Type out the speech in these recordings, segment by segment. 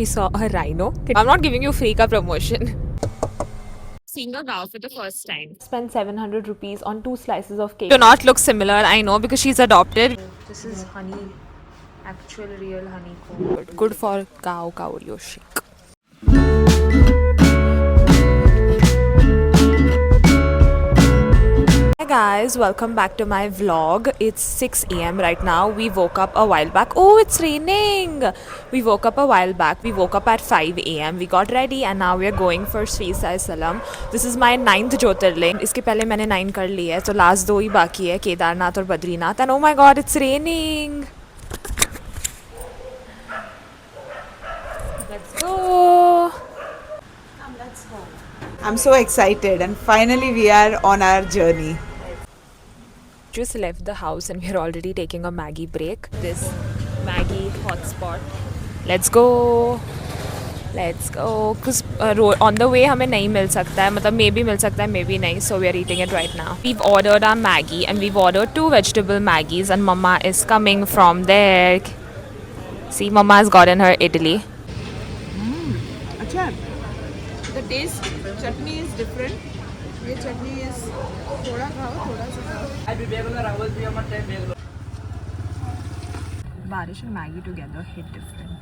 We saw a rhino. I'm not giving you free ka promotion. Seeing a cow for the first time. Spent 700 rupees on 2 slices of cake. Do not look similar, I know, because she's adopted. This is honey. Actual real honeycomb. Good for cow Oreo shake. Hi guys, welcome back to my vlog. It's 6 a.m. right now. We woke up a while back. Oh, it's raining. We woke up a while back. We woke up at 5 a.m. We got ready and now we are going for Sri Sai Salam. This is my 9th Jyotirling. इसके पहले मैंने 9 कर ली है, तो last 2 ही बाकी है, केदारनाथ और Badrinath. And oh my god, it's raining. Let's go. I'm so excited and finally we are on our journey. Just left the house and we're already taking a Maggie break. This Maggie hotspot. Let's go. Let's go. Because on the way हमें नहीं मिल सकता है, मतलब maybe मिल सकता है, maybe नहीं. So we are eating it right now. We've ordered our Maggie and we've ordered 2 vegetable Maggies and Mama is coming from there. See, Mama has gotten her idli. अच्छा, the taste chutney is different. ये chutney is थोड़ा खाओ, थोड़ा सा खाओ. Barish and Maggie together hit different.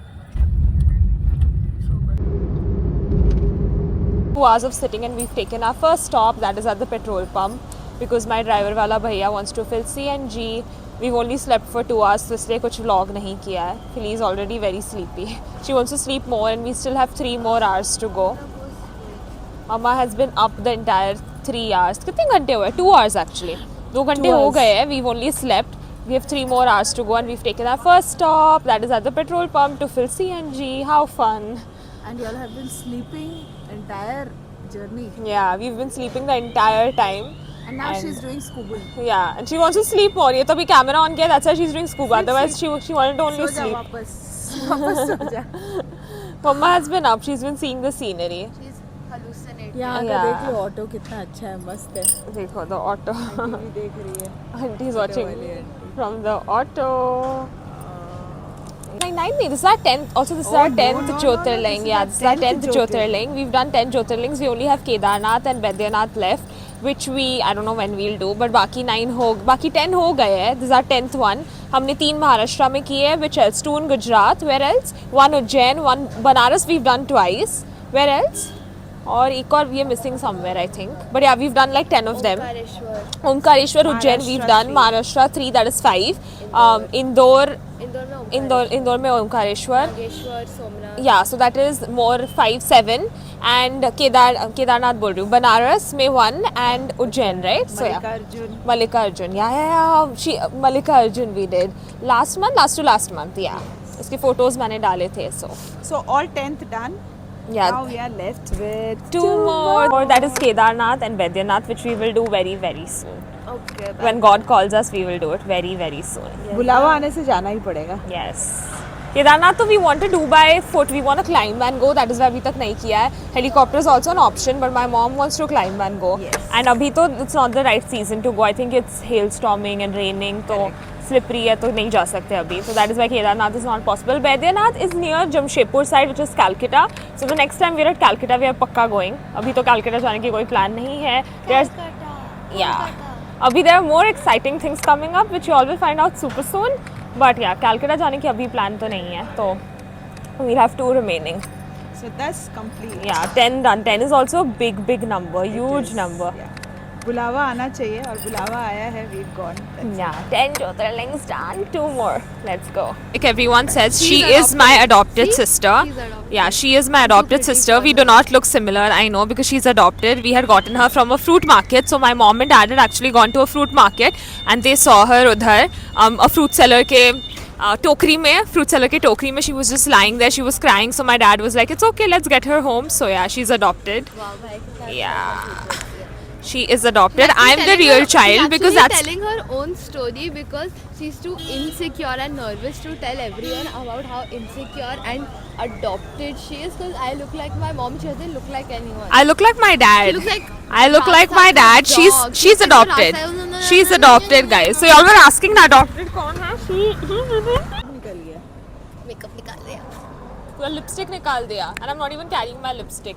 2 hours of sitting and we've taken our first stop, that is at the petrol pump, because my driver wala bhaiya wants to fill CNG. We've only slept for 2 hours, so इसलिए कुछ vlog नहीं किया है. Philly is already very sleepy. She wants to sleep more and we still have 3 more hours to go. Mama has been up the entire 3 hours. कितने घंटे हुए? 2 hours actually. 2 घंटे हो गए हैं. We've only slept. We have 3 more hours to go and we've taken our first stop. That is at the petrol pump to fill CNG. How fun! And y'all have been sleeping entire journey. Yeah, we've been sleeping the entire time. And now she's doing scuba. Yeah, and she wants to sleep more. ये तो अभी camera on किया. That's why she's doing scuba. Otherwise, she wanted to only सो जा sleep. वापस सो जा. Mama has been up. She's been seeing the scenery. She's hallucinating. यहाँ Yeah. का देख लो ऑटो कितना अच्छा है, मस्त है. देखो the auto. टीवी देख रही है. Auntie is watching वाली aunty. from the auto. This is our 10th. Also, this is our 10th Jyotirling. Yeah, this is our 10th Jyotirling. We've done 10 Jyotirlings. We only have Kedarnath and Baidyanath left, which I don't know when we'll do. But बाकी 10 हो गए हैं. This is our 10th one. हमने 3 महाराष्ट्र में किए हैं. Which else? 2 in Gujarat. Where else? 1 Ujjain, 1 Banaras. We've done twice. Where else? और एक और we are missing somewhere, I think. But yeah, we've done like 10 of them. Omkareshwar, Ujjain, we've done. Maharashtra 3, that is 5. Indore में Omkareshwar. Yeah, so that is more 5, 7. And Kedarnath बोल रही हूँ. Banaras में 1 and Ujjain, right? So yeah. Mallikarjun. Yeah. Mallikarjun we did. Last month, yeah. इसके photos मैंने डाले थे, so. So all 10th done. Yeah. Now we are left with 2 more. That is Kedarnath and Baidyanath, which we will do very, very soon. Okay. When God calls us, we will do it very, very soon. बुलावा आने से जाना ही पड़ेगा. Yes. Kedarnath, we want to do by foot. We want to climb and go. That is why अभी तक नहीं किया है. Helicopter is also an option, but my mom wants to climb and go. Yes. And अभी तो it's not the right season to go. I think it's hailstorming and raining, तो slippery है तो नहीं जा सकते अभी. So that is why Kedarnath is not possible. Baidyanath is near Jamshedpur side, which is Calcutta. So the next time we are at Calcutta, we are पक्का going. अभी तो Calcutta जाने की कोई plan नहीं है. Yeah. अभी there are more exciting things coming up, which you all will find out super soon. But yeah, Calcutta जाने की अभी plan तो नहीं है. तो we'll have 2 remaining. So that's complete. Yeah, 10 done. 10 is also a big number, huge number. Yeah. बुलावा आना चाहिए और बुलावा आया है. We've gone. Yeah, 10 Jyotirlings done. 2 more. Let's go. Like everyone says, she is my adopted sister. Yeah, she is my adopted sister. We do not look similar, I know, because she's adopted. We had gotten her from a fruit market. So my mom and dad had actually gone to a fruit market and they saw her udhar, a fruit seller ke fruit seller ke tokri mein. She was just lying there. She was crying. So my dad was like, it's okay, let's get her home. So yeah, she's adopted. Yeah. She is adopted. I am the real child because that's telling her own story because she's too insecure and nervous to tell everyone about how insecure and adopted she is. Because I look like my mom, she doesn't look like anyone. I look like my dad. She looks like I look like my dad. She's adopted. She's adopted, guys. So y'all were asking na adopted कौन है? She निकल गया. Makeup निकाल रहे हैं. पूरा lipstick निकाल दिया and I'm not even carrying my lipstick.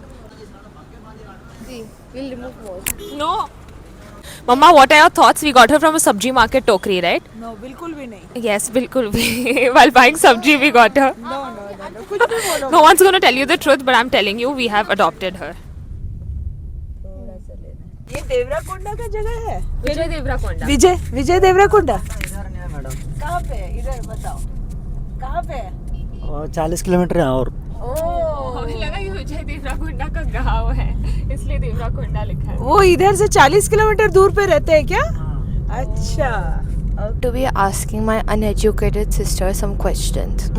See, we'll remove more. No. Mama, what are your thoughts? We got her from a sabji market टोकरी, right? No, बिल्कुल भी नहीं. Yes, बिल्कुल भी. While buying sabji, we got her. No. कुछ भी बोलो. No one's going to tell you the truth, but I'm telling you, we have adopted her. ये देवराकोंडा का जगह है. Vijay Devrakonda. विजय देवराकोंडा. इधर नहीं है मैडम, कहाँ पे? इधर बताओ. कहाँ पे? और 40 किलोमीटर है और हमें लगा ये विजय देवराकोंडा का गांव है, इसलिए देवराकोंडा लिखा है. वो इधर से 40 किलोमीटर दूर पे रहते हैं क्या? अच्छा. To be asking my uneducated sister some questions.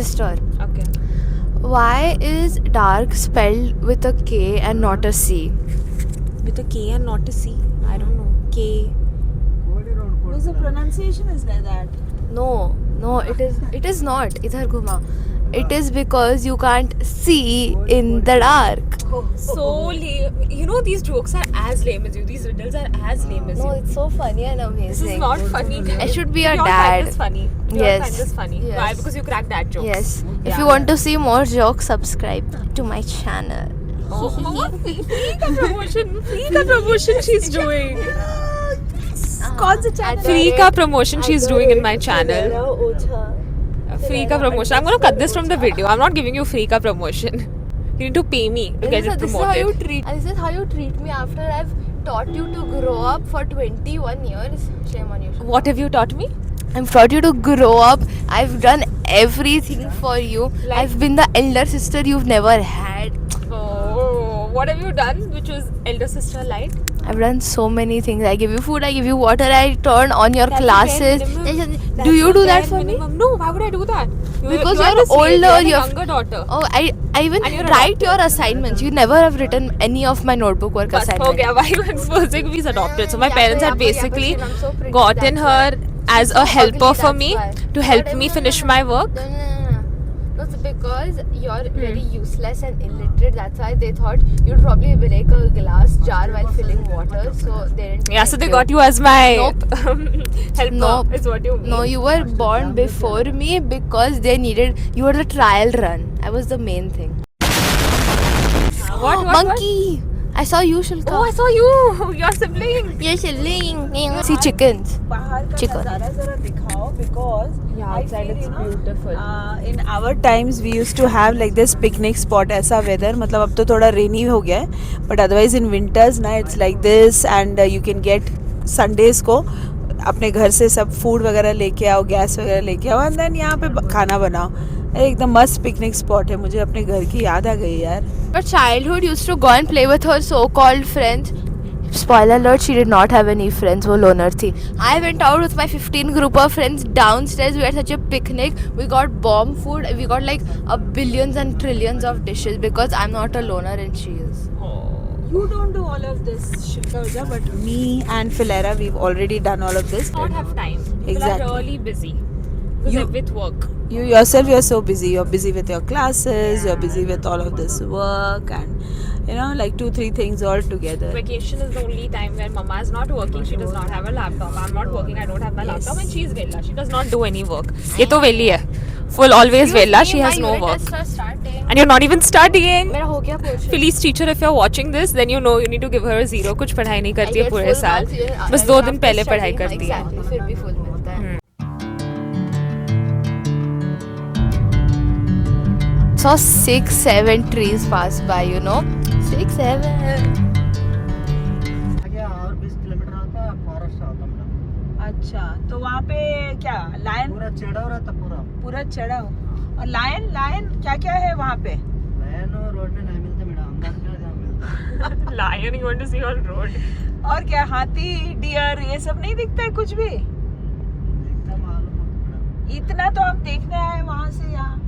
Sister, Okay. why is dark spelled with a K and not a C? With a K and not a C. I don't know. K. Because the pronunciation is like that. No, it is not. Idhar ghuma. It is because you can't see in the dark. So lame. You know, these jokes are as lame as you. These riddles are as lame as No, you. it's so funny and amazing. This is not funny. I should be a Your dad. kind is funny. Your Yes. kind is funny. Yes. Why? Because you crack dad jokes. Yes. If Yeah. you want to see more jokes, subscribe to my channel. Oh, Mama, free ka promotion she's doing. कौन सा channel? Free ka promotion she's doing in my channel. Free ka promotion. I'm gonna cut this from the video. I'm not giving you free ka promotion. You need to pay me to get it This is how you promoted. treat. This is how you treat me after I've taught you to grow up for 21 years. Shame on you. What have you taught me? I've taught you to grow up. I've done everything for you. Like- I've been the elder sister you've never had. Oh, what have you done which was elder sister like? I've done so many things. I give you food, I give you water, I turn on your That's the classes. bare minimum. Do you That's do the that bare for me? minimum. No, why would I do that? Because you are you're a slave, older, you're a you're- younger daughter. Oh, I even And you're write adopted. your assignments. You never have written any of my notebook work But assignment. okay, why are you exposing me? She's adopted. So my Yeah, parents yeah, had but basically I'm so pretty, gotten that's her as So a helper ugly, for me that's why. to help But me no, finish no, my work. No, it's because you're very useless and illiterate. That's why they thought you'd probably break a glass jar while filling water. So they didn't. Yeah, so take they you. got you as my Nope. helper. Nope. Is what you mean. No, you were born before me because they needed. You were the trial run. I was the main thing. What? Monkey! I saw you, Shilka. Oh, I saw you. Your sibling. You're sibling. See chickens. बाहर का Chicken. नजारा जरा दिखाओ because Yeah, I outside feel, it's you know, beautiful. in our times we used to have like this picnic spot ऐसा weather मतलब अब तो थोड़ा rainy हो गया है but otherwise in winters ना it's like this and you can get Sundays को अपने घर से सब फूड वगैरह लेके आओ गैस वगैरह लेके आओ एंड देन यहाँ पे खाना बनाओ एकदम मस्त पिकनिक स्पॉट है मुझे अपने घर की याद आ गई यार Her childhood used to go and play with her so-called friends. Spoiler alert, she did not have any friends. वो loner थी. I went out with my 15 group of friends downstairs. We had such a picnic. We got bomb food. We got like billions and trillions of dishes because I'm not a loner and she is. You don't do all of this Shilpa Uja but me and Filera we've already done all of this Not have time. People Exactly. are really busy. Because You- they're with work. you yourself you're so busy you're busy with your classes you're busy with all of this work and you know like 2-3 things all together Vacation is the only time where mama is not working. She does not have a laptop. I'm not working. I don't have my laptop. And she's vella. She does not do any work. ये तो वेली है. Full always vella. She has no work. And you're not even studying. मेरा हो गया portion. Felice teacher, if you're watching this, then you know you need to give her a 0. कुछ पढ़ाई नहीं I करती है get पूरे full साल. marks even बस 2 दिन after पहले studying. पढ़ाई करती है. Exactly. फिर भी full मिलता है. Saw 6-7 trees pass by, you know. 6-7. आगे और 20 किलोमीटर आता है फॉरेस्ट आता मैडम, अच्छा तो वहाँ पे क्या लायन पूरा चढ़ाव रहता पूरा चढ़ा हो और लायन क्या क्या है वहाँ पे लायन रोड में नहीं मिलते मैडम, अंदर में जहाँ मिलता Lion, you want to see on road. और क्या हाथी डियर ये सब नहीं दिखता है कुछ भी दिखता मालूम होता मैडम, इतना तो हम देखने आए वहाँ से यहाँ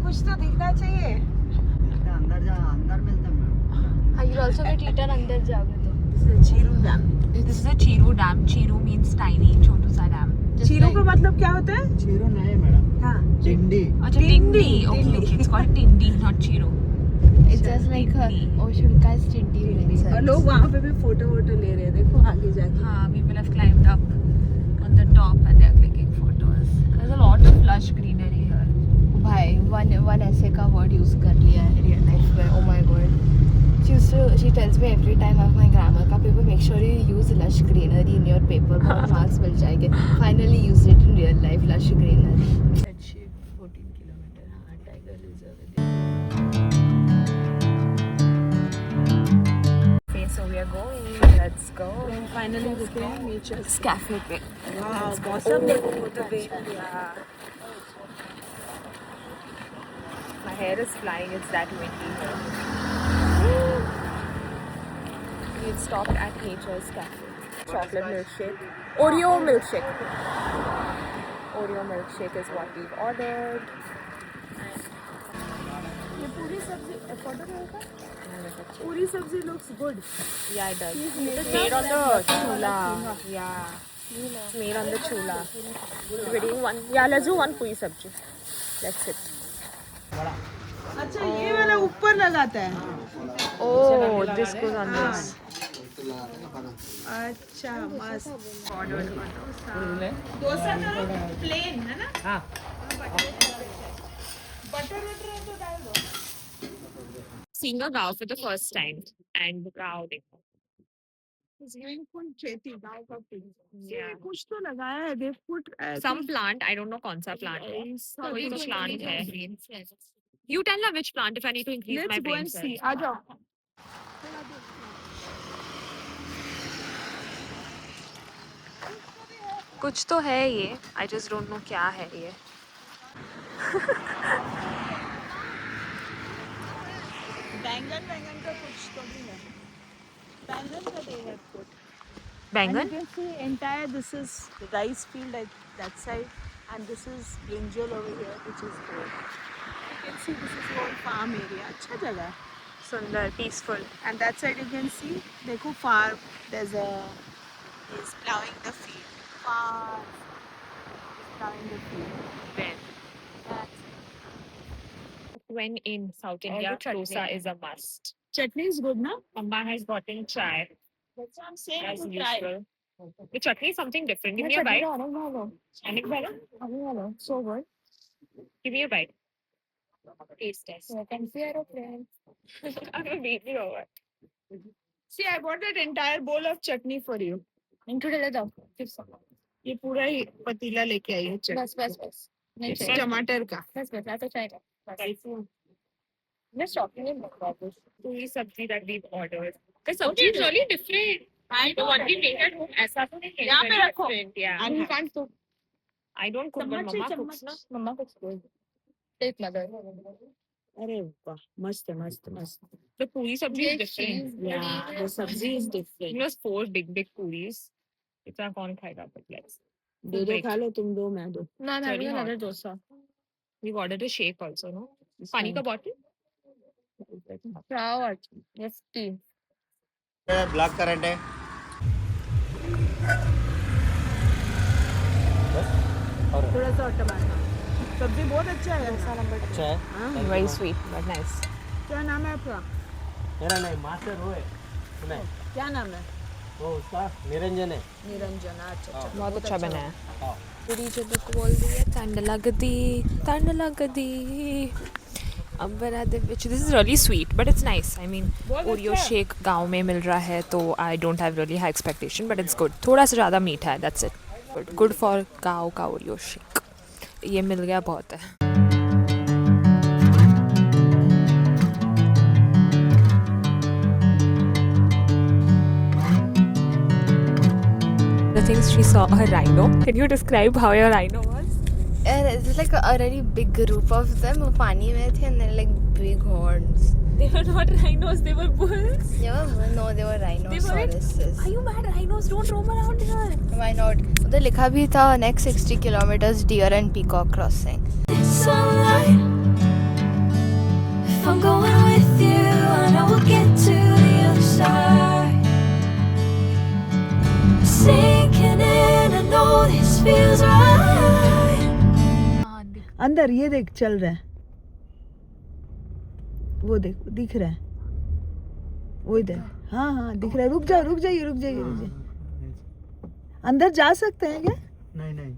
कुछ तो दिखना चाहिए दिखता अंदर जहाँ अंदर मिलता madam. I will also get eaten अंदर जाओगे तो. Chiru dam This is a Chiru dam. Chiru means tiny, छोटू सा dam. चीरू का मतलब क्या होता है चीरू नहीं मैडम, हाँ चिंडी. अच्छा टिंडी. Okay, it's called टिंडी, not Chiru. It's just like Shulka's Tindy place. और लोग वहाँ पे भी फोटो ले रहे हैं देखो आगे जाके हाँ, people have climbed up on the top and they're clicking photos. There's a lot of lush greenery here. भाई one ऐसे का word use कर लिया है real life में. Oh my god. She tells me every time I have my grammar का paper, make sure you use lush greenery in your paper. बहुत marks मिल जाएंगे. Finally used it in real life, lush greenery. 14 kilometer. हाँ, Tiger Reserve. Okay, so we are going. Let's go. Finally रुके हैं Nature's Cafe पे. Wow, मौसम देखो the wind. Yeah. My hair is flying. It's that windy here. We've stopped at Nature's Cafe. Chocolate milkshake. Oreo milkshake. Oreo milkshake is what we've ordered. ये पूरी सब्जी पूरी सब्जी looks good. Yeah, it does. It's made on the chula. Yeah. It's made on the chula. We're eating one. Yeah, let's do one puri sabji. That's it. अच्छा ये वाला ऊपर लगाता है. Oh, this goes on this. अच्छा मस्त. डोसा का plane है ना? हाँ. बटर है तो डाल दो. Seeing a cow for the first time and the cow. Yeah. कुछ तो लगाया है. They put Some plant. I don't know कौन सा plant है. कोई तो plant है. You tell her which plant if I need to increase my Let's go brain and see. cells. आ जाओ. कुछ तो है ये. I just don't know क्या है ये. बैंगन का कुछ तो भी है. बैंगन का they have put. Bangan? And you can see entire this is rice field at that side, and this is brinjal over here, which is good. You can see this is whole farm area. अच्छा जगह है. Sundar, peaceful. And that side you can see, देखो farm. There's a is plowing the field. Farm is plowing the field. Then. That's When in South And India, the chutney. dosa is a must. chutney is good, na? Amma has gotten chai That's what I'm saying. as To try. usual. The chutney is something different. Give me a bite. Anik bhai? So good. Give me a bite. Taste test. I can see aeroplane. I'm a baby over. See, I bought that entire bowl of chutney for you. Into the leather. ये पूरा ही पतीला लेके आई है चटनी. बस. नहीं इस चाहिए. टमाटर का. बस ऐसा चाहिए. Just talking about this. Puri sabji that we've ordered. The sabji is really different. The one we made at home, ऐसा तो नहीं है. यहाँ पे Very रखो. different, yeah. And You can't cook. I don't cook, but चम्मच mama ही cooks चम्मच. na. Mama cooks good. Take mother. अरे वाह, मस्त है, मस्त मस्त. The puri sabji Yes, is different. cheese. Yeah, the sabzi is different. You know, 4 big puris. इतना कौन खाएगा? But let's. दो दो खा लो, तुम दो मैं दो. No, I'm having Very another hot. dosa. We've ordered a shake also, no? Pani ka bottle? Flour. Yes, tea. Block current है. थोड़ा सा और टमाटर. सब्जी बहुत अच्छा है. अच्छा है. हाँ. Very sweet, but nice. क्या नाम है आपका? मेरा नहीं, मास्टर वो है. सुना है? क्या नाम है? वो उसका निरंजन है. निरंजन. अच्छा. बहुत अच्छा बना है. हाँ. पूरी जब को बोल रही है ठंड लगदी अंबरा दे विच. This is really sweet but it's nice. I mean Oreo shake गांव में मिल रहा है तो I don't have really high expectation but it's good. थोड़ा सा ज़्यादा मीठा है. That's it. गुड फॉर गांव का ओरियो शेक. ये मिल गया बहुत है. The things she saw a rhino. Can you describe how your rhino was? And it's like a really big group of them. वो पानी में थे and they're like big horns. They were not rhinos, they were bulls. No, they were rhinosauruses. Are you mad? Rhinos don't roam around here. Why not? उधर लिखा भी था next 60 kilometers deer and peacock crossing. It's alright if I'm going with you. I know we'll get to the other side. Sinking in, I know this feels right. अंदर ये देख चल रहा है. वो देख दिख रहा है. वो इधर. हाँ दिख रहा है. रुक जाइए. अंदर जा सकते हैं क्या? नहीं.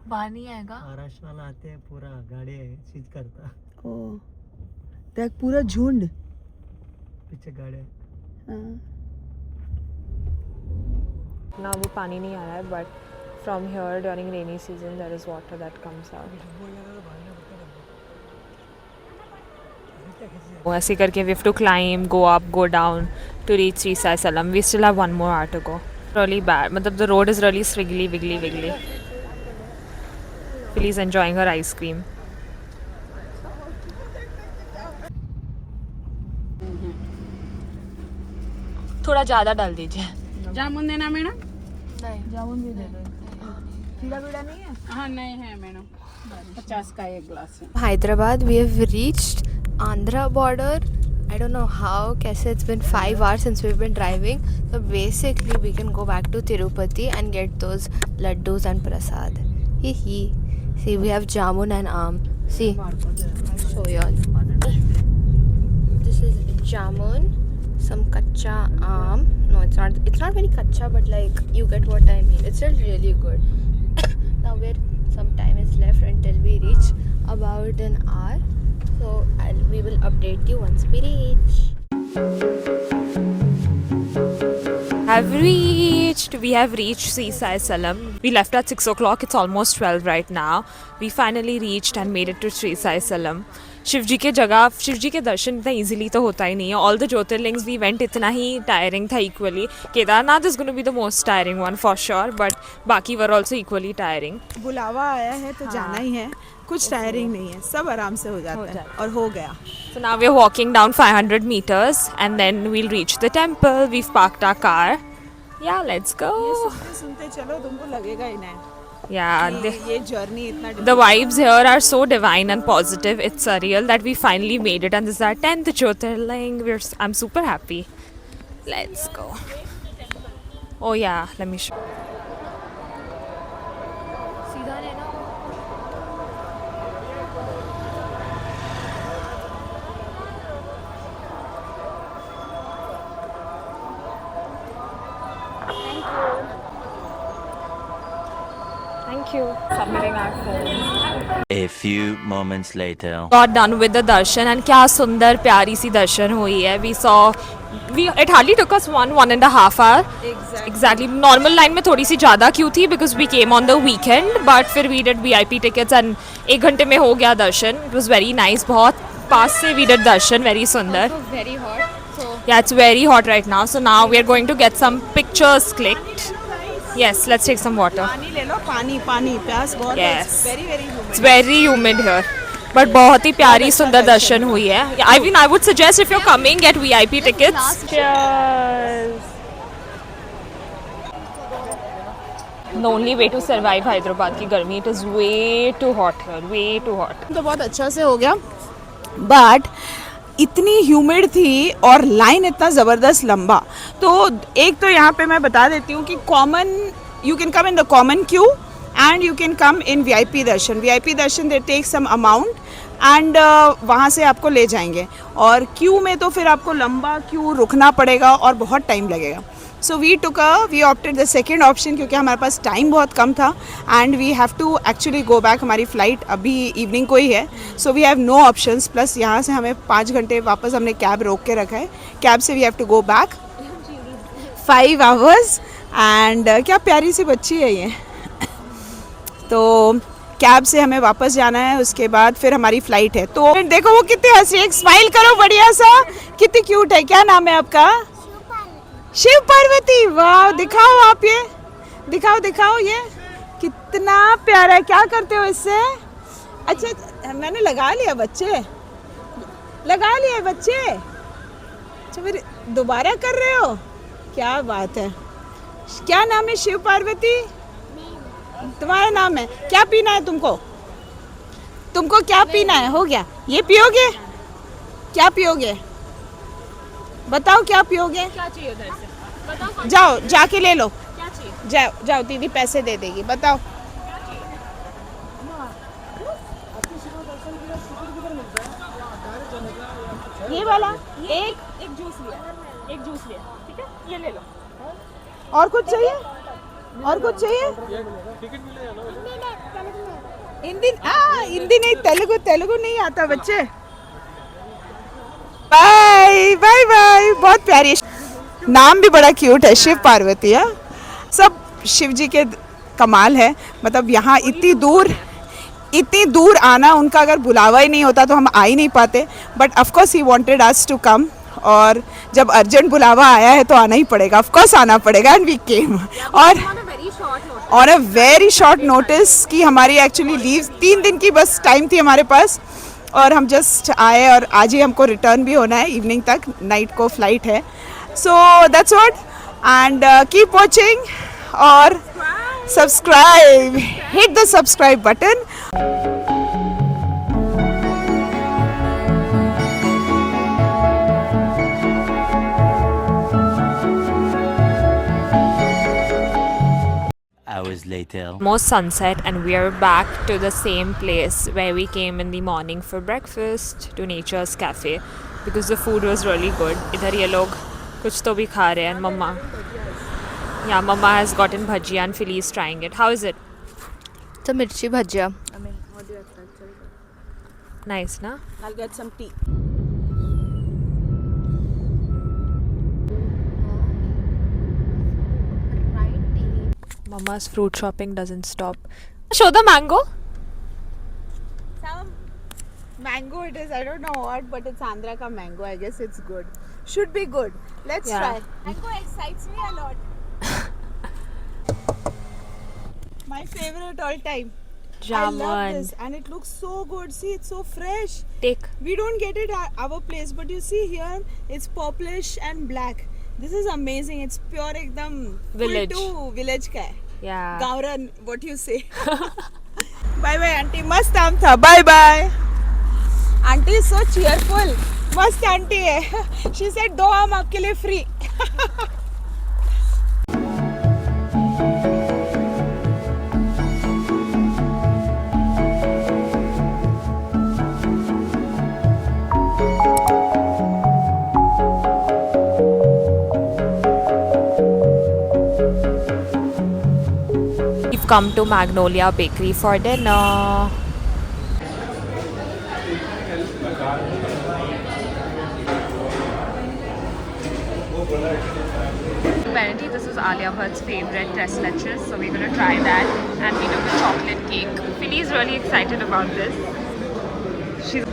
पानी आएगा. महाराष्ट्र वाला आते हैं पूरा गाड़ी सीज करता ओ देख पूरा झुंड. पीछे गाड़ी. Now वो पानी नहीं आ रहा है, but from here during rainy season there is water that comes out. ऐसे करके we have to climb, go up, go down to reach Sri Sai Salam. We still have one more hour to go. Really bad. मतलब the road is really squiggly, wiggly. Please enjoying her ice cream. थोड़ा ज़्यादा डाल दीजिए. जामुन देना madam. जामुन भी दे दो. खीरा बीड़ा नहीं है? हाँ नहीं है मैडम. 50 का एक ग्लास है. Hyderabad, we have reached Andhra border. I don't know how, kaise it's been 5 hours since we've been driving. So basically we can go back to Tirupati and get those laddus and prasad. Hee. See, we have jamun and aam. See, I'll show you all. This is jamun, some kacha aam. No, it's not very kacha, but like you get what I mean. It's still really good. Now some time is left until we reach about an hour. So we will update you once we reach. We have reached Sri Sai Salam. We left at 6 o'clock. It's almost 12 right now. We finally reached and made it to Sri Sai Salam. Shivji के जगह शिवजी के दर्शन इतना easily तो होता ही नहीं है. All the jyotirlingas we went इतना ही टायरिंग था equally. Kedarnath is going to be the most tiring one for sure, but बाकी वर ऑल्सो इक्वली टायरिंग. बुलावा आया है तो जाना ही है. कुछ टायरिंग नहीं है, सब आराम से हो जाता है और हो गया. So now we are walking down 500 meters and then we'll reach the temple. We've parked our car. Yeah, let's go. सुनते चलो, तुमको लगेगा ही नहीं. Yeah, ये जर्नी इतना the vibes here are so divine and positive. It's surreal that we finally made it and this is our 10th Jyotirling. I'm super happy. Let's go. Oh yeah, let me show. Thank you. Submitting our phone. A few moments later. Got done with the darshan and क्या सुंदर प्यारी सी दर्शन हुई है. It hardly took us 1.5 hour. Exactly. Normal line में थोड़ी सी ज़्यादा क्यों थी because we came on the weekend, but फिर we did VIP tickets and 1 घंटे में हो गया दर्शन. It was very nice. बहुत पास से we did दर्शन. Very सुंदर. Very hot. So Yeah, it's very hot right now. So now we are going to get some pictures clicked. Yes, let's take some water. पानी ले लो. पानी प्यास बहुत है. Yes. It's It's very humid here. But बहुत ही प्यारी सुंदर दर्शन हुई है. I would suggest if you're coming, get VIP tickets. Cheers. The only way to survive Hyderabad की गर्मी, it is way too hot here, way too hot. तो बहुत अच्छा से हो गया, बट इतनी ह्यूमिड थी और लाइन इतना ज़बरदस्त लंबा. तो एक तो यहाँ पे मैं बता देती हूँ कि common you can come in the common queue and you can come in VIP darshan. VIP darshan they take some amount and वहाँ से आपको ले जाएंगे. और क्यू में तो फिर आपको लंबा क्यू रुकना पड़ेगा और बहुत टाइम लगेगा. So we opted the second option क्योंकि हमारे पास टाइम बहुत कम था and we have to actually go back. हमारी फ़्लाइट अभी इवनिंग को ही है. So we have no options. Plus यहाँ से हमें 5 घंटे वापस हमने कैब रोक के रखा है. कैब से we have to go back 5 hours and क्या प्यारी सी बच्ची है ये. तो कैब से हमें वापस जाना है. उसके बाद फिर हमारी फ़्लाइट है. तो देखो वो कितनी हंसी. एक स्माइल करो बढ़िया सा. कितनी क्यूट है. क्या नाम है आपका? शिव पार्वती. वाह, दिखाओ आप ये. दिखाओ ये कितना प्यारा है. क्या करते हो इससे? अच्छा मैंने लगा लिया बच्चे. अच्छा फिर दोबारा कर रहे हो. क्या बात है. क्या नाम है? शिव पार्वती तुम्हारा नाम है. क्या पीना है तुमको? क्या पीना है? हो गया. ये पियोगे? क्या पियोगे? बताओ क्या पियोगे? क्या चाहिए उधर से? जाओ जाके ले लो. क्या चाहिए? जाओ दीदी पैसे दे देगी. बताओ. ये वाला एक जूस लिया. ठीक है, ये ले लो. और कुछ चाहिए? और कुछ चाहिए? हिंदी हिंदी नहीं, तेलुगु तेलुगु नहीं आता बच्चे. Bye bye bye. बहुत प्यारी है. नाम भी बड़ा क्यूट है, शिव पार्वती है. सब शिव जी के कमाल है. मतलब यहाँ इतनी दूर आना, उनका अगर बुलावा ही नहीं होता तो हम आ ही नहीं पाते. But of course he wanted us to come, और जब अर्जेंट बुलावा आया है तो आना ही पड़ेगा. ऑफ कोर्स आना पड़ेगा. एंड वी केम, और on a very short notice कि हमारी एक्चुअली लीव 3 दिन की बस टाइम थी हमारे पास, और हम जस्ट आए. और आज ही हमको रिटर्न भी होना है इवनिंग तक, नाइट को फ्लाइट है. So that's what. And keep watching और subscribe, hit the subscribe button. Hours later. Almost sunset, and we are back to the same place where we came in the morning for breakfast, to Nature's Cafe, because the food was really good. इधर ये लोग कुछ तो भी खा रहे हैं. Mama, yeah, Mama has gotten bhajia and Philly is trying it. How is it? It's a mirchi bhajia. Nice, na? I'll get some tea. Mama's fruit shopping doesn't stop. Show the mango. Some mango it is. I don't know what, but it's Andhra ka mango. I guess it's good. Should be good. Let's Yeah. try. Mango excites me a lot. My favorite all time. I love Jamun. this, and it looks so good. See, it's so fresh. Take. We don't get it at our place, but you see here, it's purplish and black. This is amazing. It's pure ekdam Village. full to village ka hai. Yeah. Gauran, what you say? Bye bye auntie. मस्त आम था. Bye bye. Auntie is so cheerful. मस्त auntie है. She said 2 आम आपके लिए free. We've come to Magnolia Bakery for dinner. Apparently this is Alia Bhatt's favorite tres leches, so we're gonna try that. And we took a chocolate cake. Philly is really excited about this. She's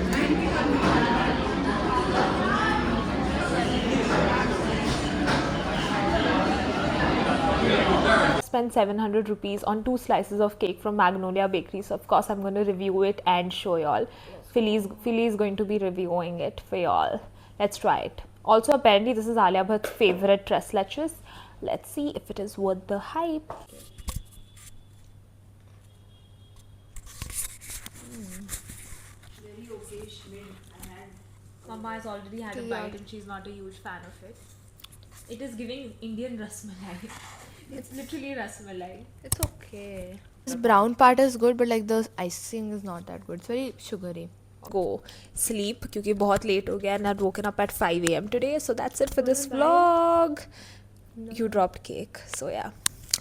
spent 700 rupees on 2 slices of cake from Magnolia Bakery, so of course I'm going to review it and show y'all. Philly is going to be reviewing it for y'all. Let's try it. Also apparently this is Alia Bhatt's favorite tres leches. Let's see if it is worth the hype. Mama has already had a bite and she's not a huge fan of it. It is giving Indian rasmalai. It's literally rasmalai. It's okay. This brown part is good, but like the icing is not that good. It's very sugary. Go sleep क्योंकि बहुत late हो गया and I'd woken up at 5 a.m. today. So that's it for this vlog. You dropped cake. So yeah.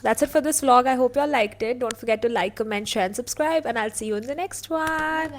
That's it for this vlog. I hope you all liked it. Don't forget to like, comment, share and subscribe, and I'll see you in the next one.